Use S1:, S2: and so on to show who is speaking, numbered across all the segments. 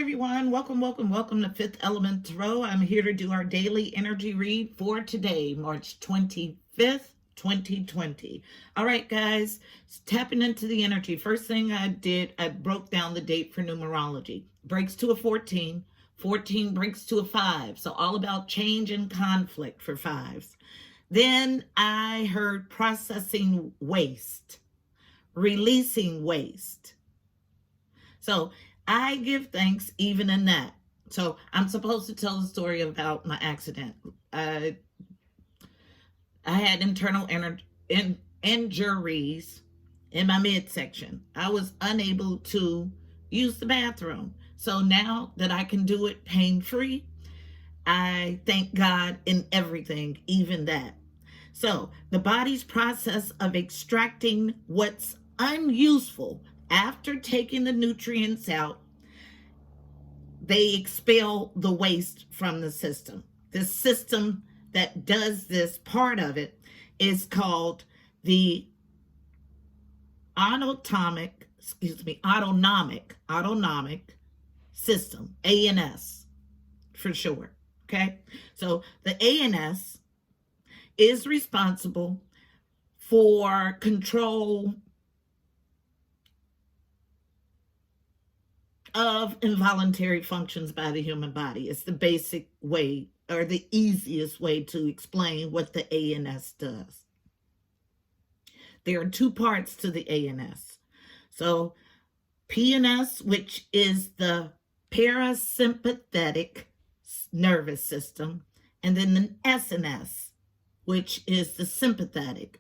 S1: everyone. Welcome to Fifth Element Tarot. I'm here to do our daily energy read for today, March 25th, 2020. All right, guys, tapping into the energy. First thing I did, I broke down the date for numerology. Breaks to a 14. 14 breaks to a 5. So all about change and conflict for 5s. Then I heard processing waste, releasing waste. So I give thanks even in that. So I'm supposed to tell the story about my accident. I had internal injuries in my midsection. I was unable to use the bathroom. So now that I can do it pain-free, I thank God in everything, even that. So the body's process of extracting what's unuseful after taking the nutrients out, they expel the waste from the system. The system that does this part of it is called the autonomic system, ANS for short. Okay, so the ANS is responsible for control of involuntary functions by the human body. It's the basic way or the easiest way to explain what the ANS does. There are two parts to the ANS. So PNS, which is the parasympathetic nervous system, and then the SNS, which is the sympathetic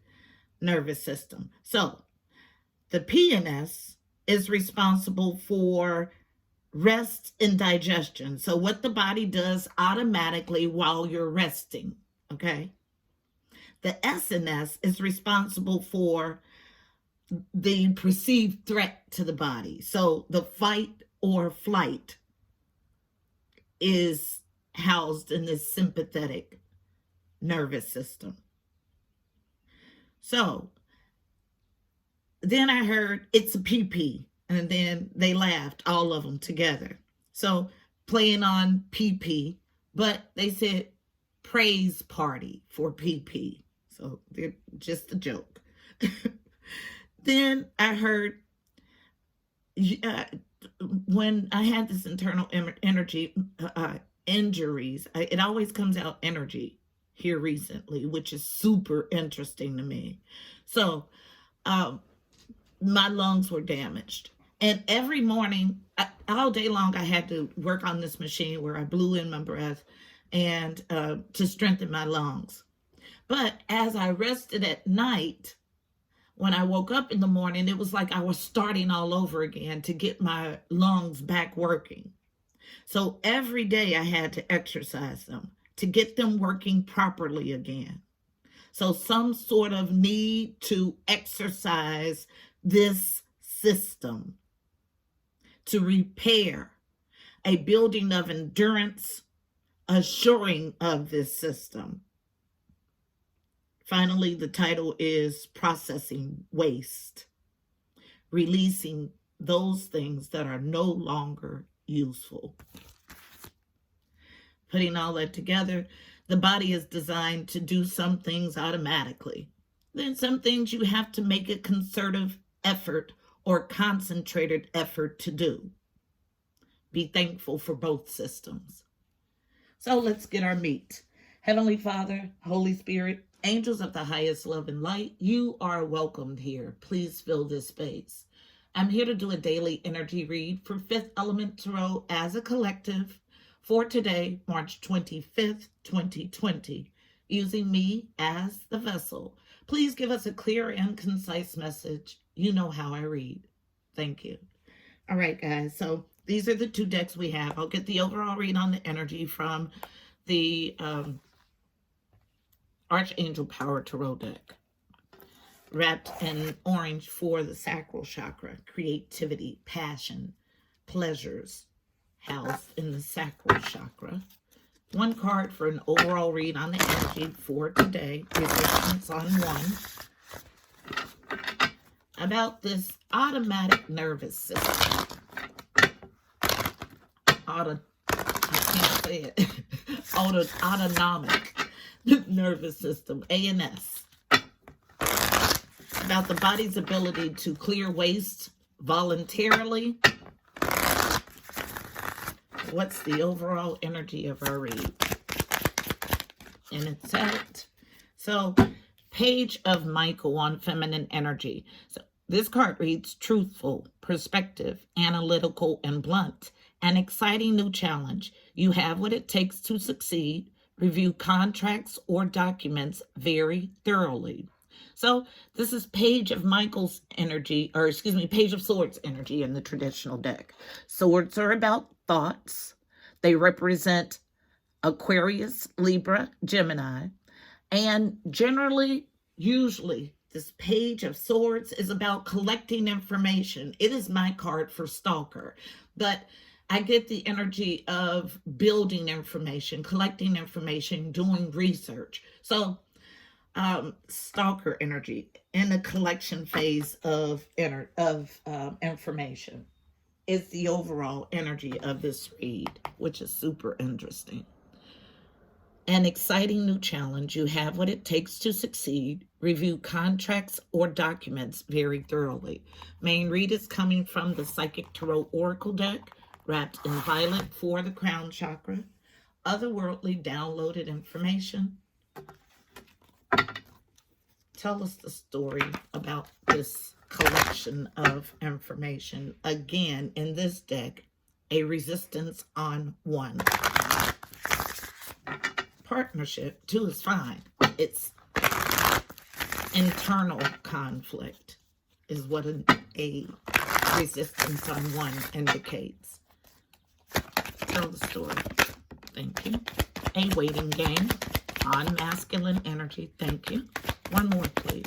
S1: nervous system. So the PNS is responsible for rest and digestion. So what the body does automatically while you're resting, okay? The SNS is responsible for the perceived threat to the body. So the fight or flight is housed in the sympathetic nervous system. So then I heard it's a PP. And then they laughed, all of them together. So playing on PP, but they said praise party for PP. So they're just a joke. Then I heard when I had this internal energy injuries, it always comes out energy here recently, which is super interesting to me. So my lungs were damaged. And every morning, all day long, I had to work on this machine where I blew in my breath and to strengthen my lungs. But as I rested at night, when I woke up in the morning, it was like I was starting all over again to get my lungs back working. So every day I had to exercise them to get them working properly again. So some sort of need to exercise this system to repair, a building of endurance, assuring of this system. Finally, the title is Processing Waste, releasing those things that are no longer useful. Putting all that together, the body is designed to do some things automatically. Then some things you have to make a concerted effort or concentrated effort to do. Be thankful for both systems. So let's get our meat. Heavenly Father, Holy Spirit, angels of the highest love and light, you are welcomed here. Please fill this space. I'm here to do a daily energy read for Fifth Element Tarot as a collective for today, March 25th, 2020, using me as the vessel. Please give us a clear and concise message. You know how I read. Thank you. All right, guys. So these are the two decks we have. I'll get the overall read on the energy from the Archangel Power Tarot deck. Wrapped in orange for the sacral chakra, creativity, passion, pleasures, housed in the sacral chakra. One card for an overall read on the energy for today. Resistance on 1. About this automatic nervous system. I can't say it, autonomic nervous system, ANS. About the body's ability to clear waste voluntarily. What's the overall energy of our read? And it's out. So, Page of Michael on feminine energy. So this card reads truthful, perspective, analytical, and blunt. An exciting new challenge. You have what it takes to succeed. Review contracts or documents very thoroughly. So this is Page of Michael's energy, or excuse me, Page of Swords energy in the traditional deck. Swords are about thoughts. They represent Aquarius, Libra, Gemini. And generally, usually, this Page of Swords is about collecting information. It is my card for stalker, but I get the energy of building information, collecting information, doing research. So, stalker energy in the collection phase of information is the overall energy of this read, which is super interesting. An exciting new challenge. You have what it takes to succeed. Review contracts or documents very thoroughly. Main read is coming from the Psychic Tarot Oracle deck, wrapped in violet for the crown chakra. Otherworldly downloaded information. Tell us the story about this collection of information. Again, in this deck, a resistance on 1. Partnership, 2 is fine. It's internal conflict is what a resistance on 1 indicates. Tell the story. Thank you. A waiting game on masculine energy. Thank you. One more, please.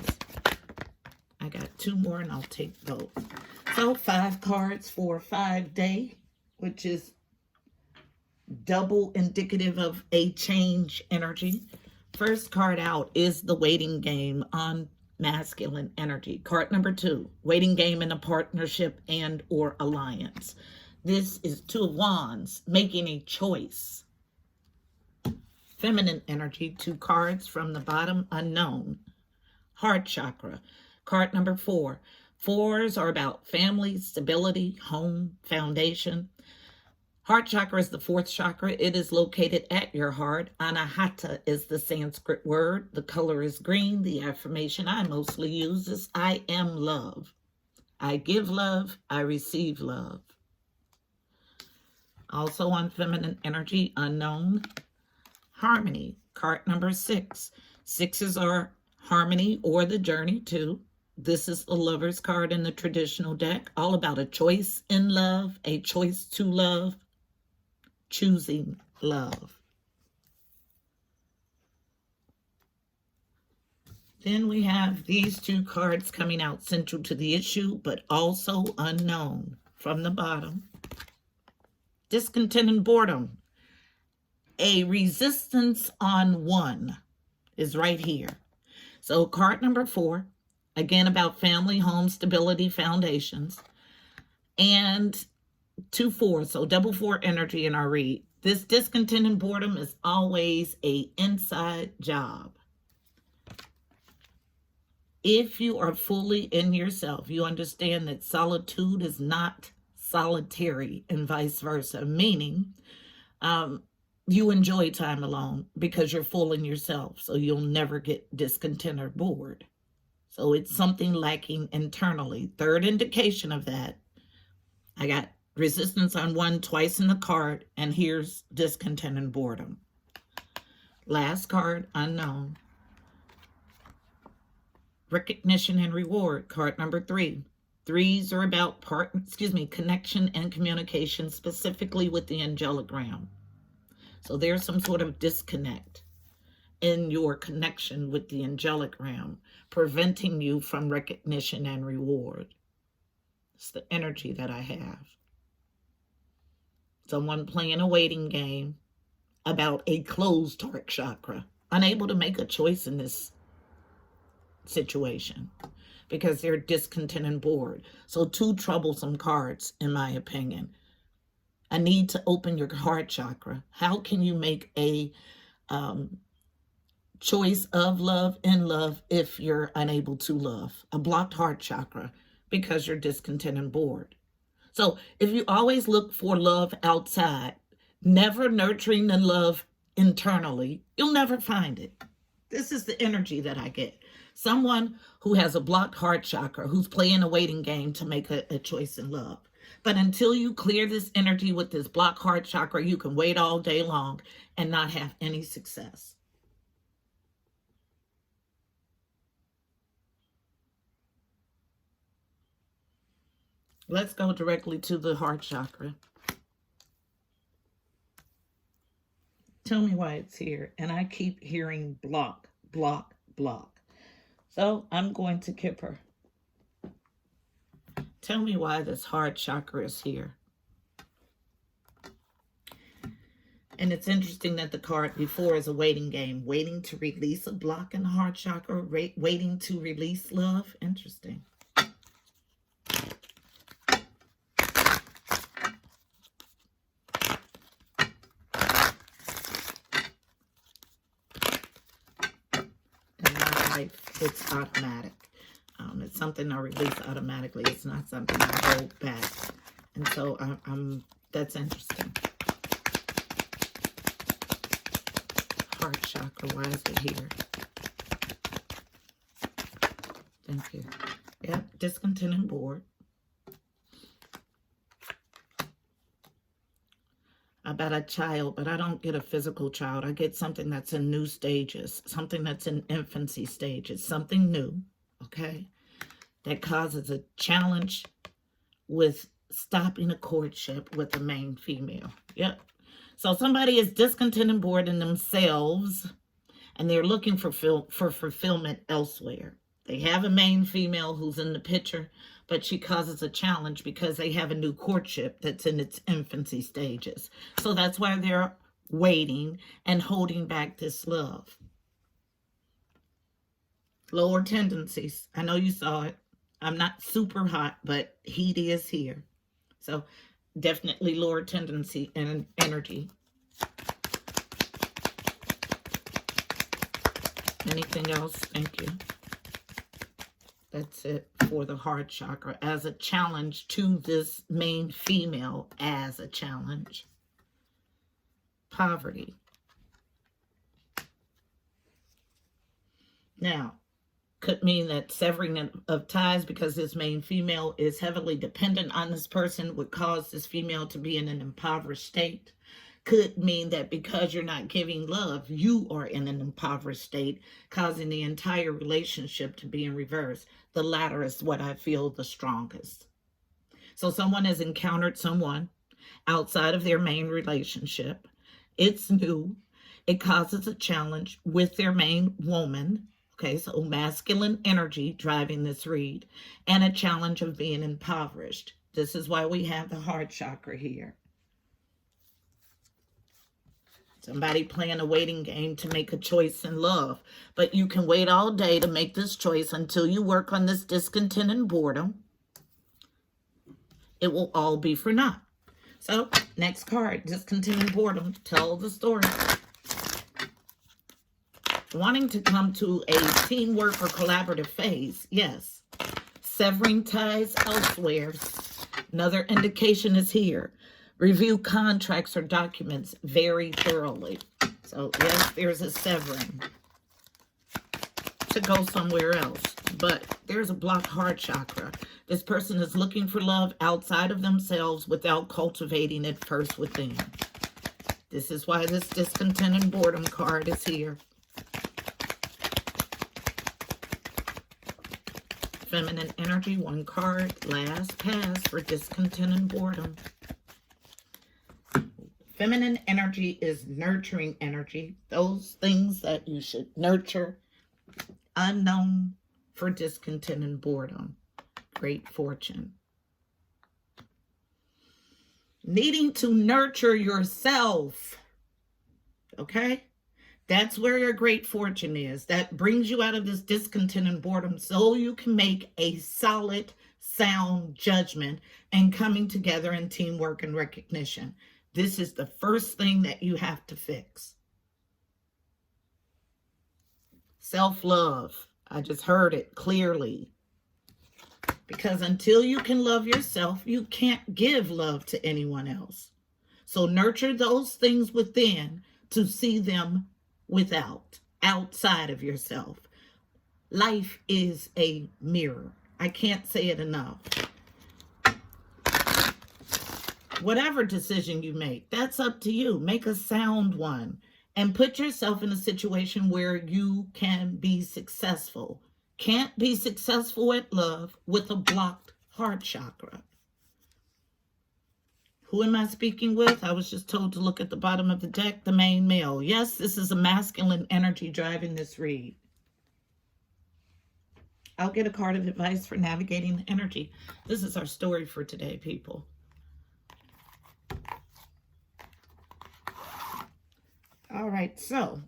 S1: I got 2 more and I'll take both. So 5 cards for 5 day, which is double indicative of a change energy. First card out is the waiting game on masculine energy. Card number 2, waiting game in a partnership and or alliance. This is 2 of Wands, making a choice. Feminine energy, 2 cards from the bottom, unknown. Heart chakra, card number 4. 4s are about family, stability, home, foundation. Heart chakra is the 4th chakra. It is located at your heart. Anahata is the Sanskrit word. The color is green. The affirmation I mostly use is I am love. I give love. I receive love. Also on feminine energy, unknown. Harmony, card number 6. 6s are harmony or the journey too. This is the Lover's card in the traditional deck. All about a choice in love, a choice to love. Choosing love. Then we have these 2 cards coming out central to the issue, but also unknown from the bottom. Discontent and boredom. A resistance on 1 is right here. So card number 4, again about family, home, stability, foundations. And 2 4, so double 4 energy in our read. This discontent and boredom is always a inside job. If you are fully in yourself, you understand that solitude is not solitary and vice versa, meaning you enjoy time alone because you're full in yourself, so you'll never get discontent or bored. So it's something lacking internally. Third indication of that, I got resistance on 1 twice in the card, and here's discontent and boredom. Last card, unknown. Recognition and reward, card number 3. 3s are about connection and communication, specifically with the angelic realm. So there's some sort of disconnect in your connection with the angelic realm, preventing you from recognition and reward. It's the energy that I have. Someone playing a waiting game about a closed heart chakra, unable to make a choice in this situation because they're discontent and bored. So 2 troublesome cards, in my opinion. a need to open your heart chakra. How can you make a choice of love and love if you're unable to love? A blocked heart chakra because you're discontent and bored. So if you always look for love outside, never nurturing the love internally, you'll never find it. This is the energy that I get. Someone who has a blocked heart chakra, who's playing a waiting game to make a choice in love. But until you clear this energy with this blocked heart chakra, you can wait all day long and not have any success. Let's go directly to the heart chakra. Tell me why it's here. And I keep hearing block, block, block. So I'm going to Kipper. Tell me why this heart chakra is here. And it's interesting that the card before is a waiting game. Waiting to release a block in the heart chakra. Waiting to release love. Interesting. It's automatic. It's something I release automatically. It's not something I hold back. And so that's interesting. Heart chakra, why is it here? Thank you. Yeah, discontent and bored. About a child, but I don't get a physical child. I get something that's in new stages, something that's in infancy stages, something new, okay, that causes a challenge with stopping a courtship with a main female. Yep. So somebody is discontent and bored in themselves, and they're looking for fulfillment elsewhere. They have a main female who's in the picture, but she causes a challenge because they have a new courtship that's in its infancy stages. So that's why they're waiting and holding back this love. Lower tendencies. I know you saw it. I'm not super hot, but heat is here. So definitely lower tendency and energy. Anything else? Thank you. That's it for the heart chakra as a challenge to this main female, as a challenge. Poverty. Now, could mean that severing of ties because this main female is heavily dependent on this person would cause this female to be in an impoverished state. Could mean that because you're not giving love, you are in an impoverished state, causing the entire relationship to be in reverse. The latter is what I feel the strongest. So someone has encountered someone outside of their main relationship. It's new. It causes a challenge with their main woman. Okay, so masculine energy driving this read, and a challenge of being impoverished. This is why we have the heart chakra here. Somebody playing a waiting game to make a choice in love. But you can wait all day to make this choice until you work on this discontent and boredom. It will all be for naught. So, next card, discontent and boredom. Tell the story. Wanting to come to a teamwork or collaborative phase, yes. Severing ties elsewhere. Another indication is here. Review contracts or documents very thoroughly. So, yes, there's a severing to go somewhere else. But there's a blocked heart chakra. This person is looking for love outside of themselves without cultivating it first within. This is why this discontent and boredom card is here. Feminine energy, one card, last pass for discontent and boredom. Feminine energy is nurturing energy. Those things that you should nurture. Unknown for discontent and boredom. Great fortune. Needing to nurture yourself. Okay? That's where your great fortune is. That brings you out of this discontent and boredom so you can make a solid, sound judgment, and coming together in teamwork and recognition. This is the first thing that you have to fix. Self-love. I just heard it clearly. Because until you can love yourself, you can't give love to anyone else. So nurture those things within to see them without, outside of yourself. Life is a mirror. I can't say it enough. Whatever decision you make, that's up to you. Make a sound one and put yourself in a situation where you can be successful. Can't be successful at love with a blocked heart chakra. Who am I speaking with? I was just told to look at the bottom of the deck, the main male. Yes, this is a masculine energy driving this read. I'll get a card of advice for navigating the energy. This is our story for today, people. All right, so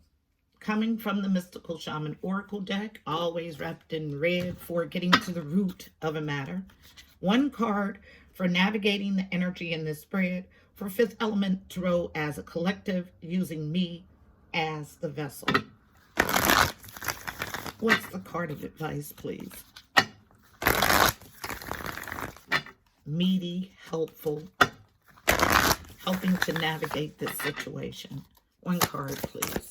S1: coming from the Mystical Shaman Oracle deck, always wrapped in red for getting to the root of a matter. One card for navigating the energy in this spread for Fifth Element Tarot as a collective, using me as the vessel. What's the card of advice, please? Meaty, helpful, helping to navigate this situation. One card, please.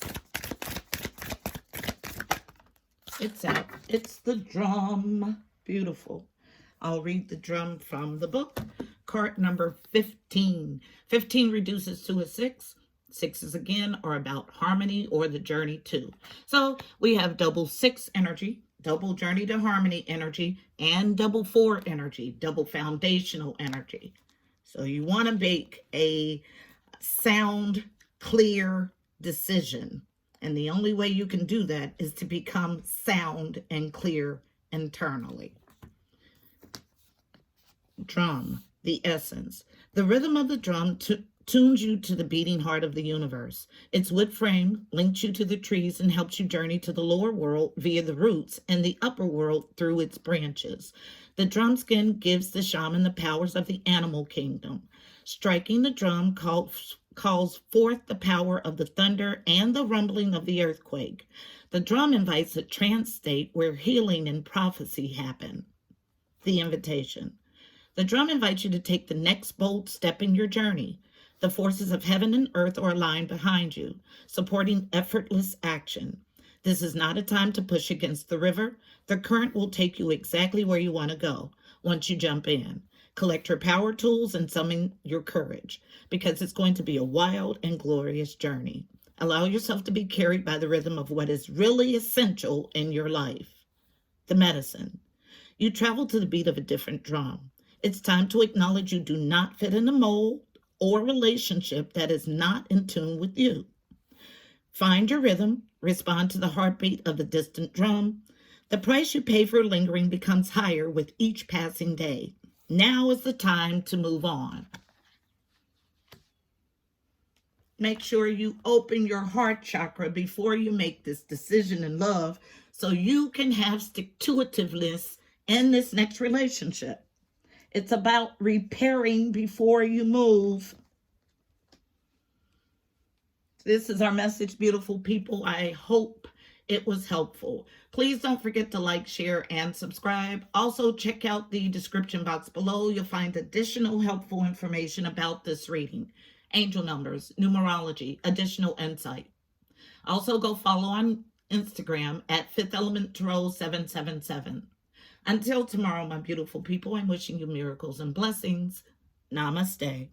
S1: It's out. It's the drum. Beautiful. I'll read the drum from the book. Card number 15. 15 reduces to a 6. Sixes again are about harmony or the journey to. So we have double 6 energy, double journey to harmony energy, and double 4 energy, double foundational energy. So you want to make a sound, clear decision. And the only way you can do that is to become sound and clear internally. Drum, the essence. The rhythm of the drum tunes you to the beating heart of the universe. Its wood frame links you to the trees and helps you journey to the lower world via the roots and the upper world through its branches. The drum skin gives the shaman the powers of the animal kingdom. Striking the drum calls forth the power of the thunder and the rumbling of the earthquake. The drum invites a trance state where healing and prophecy happen. The invitation. The drum invites you to take the next bold step in your journey. The forces of heaven and earth are aligned behind you, supporting effortless action. This is not a time to push against the river. The current will take you exactly where you want to go once you jump in. Collect your power tools and summon your courage, because it's going to be a wild and glorious journey. Allow yourself to be carried by the rhythm of what is really essential in your life. The medicine. You travel to the beat of a different drum. It's time to acknowledge you do not fit in a mold or relationship that is not in tune with you. Find your rhythm, respond to the heartbeat of the distant drum. The price you pay for lingering becomes higher with each passing day. Now is the time to move on. Make sure you open your heart chakra before you make this decision in love so you can have stick-to-itiveness in this next relationship. It's about repairing before you move. This is our message, beautiful people. I hope it was helpful. Please don't forget to like, share, and subscribe. Also, check out the description box below. You'll find additional helpful information about this reading. Angel numbers, numerology, additional insight. Also, go follow on Instagram at Fifth Element Tarot 777. Until tomorrow, my beautiful people, I'm wishing you miracles and blessings. Namaste.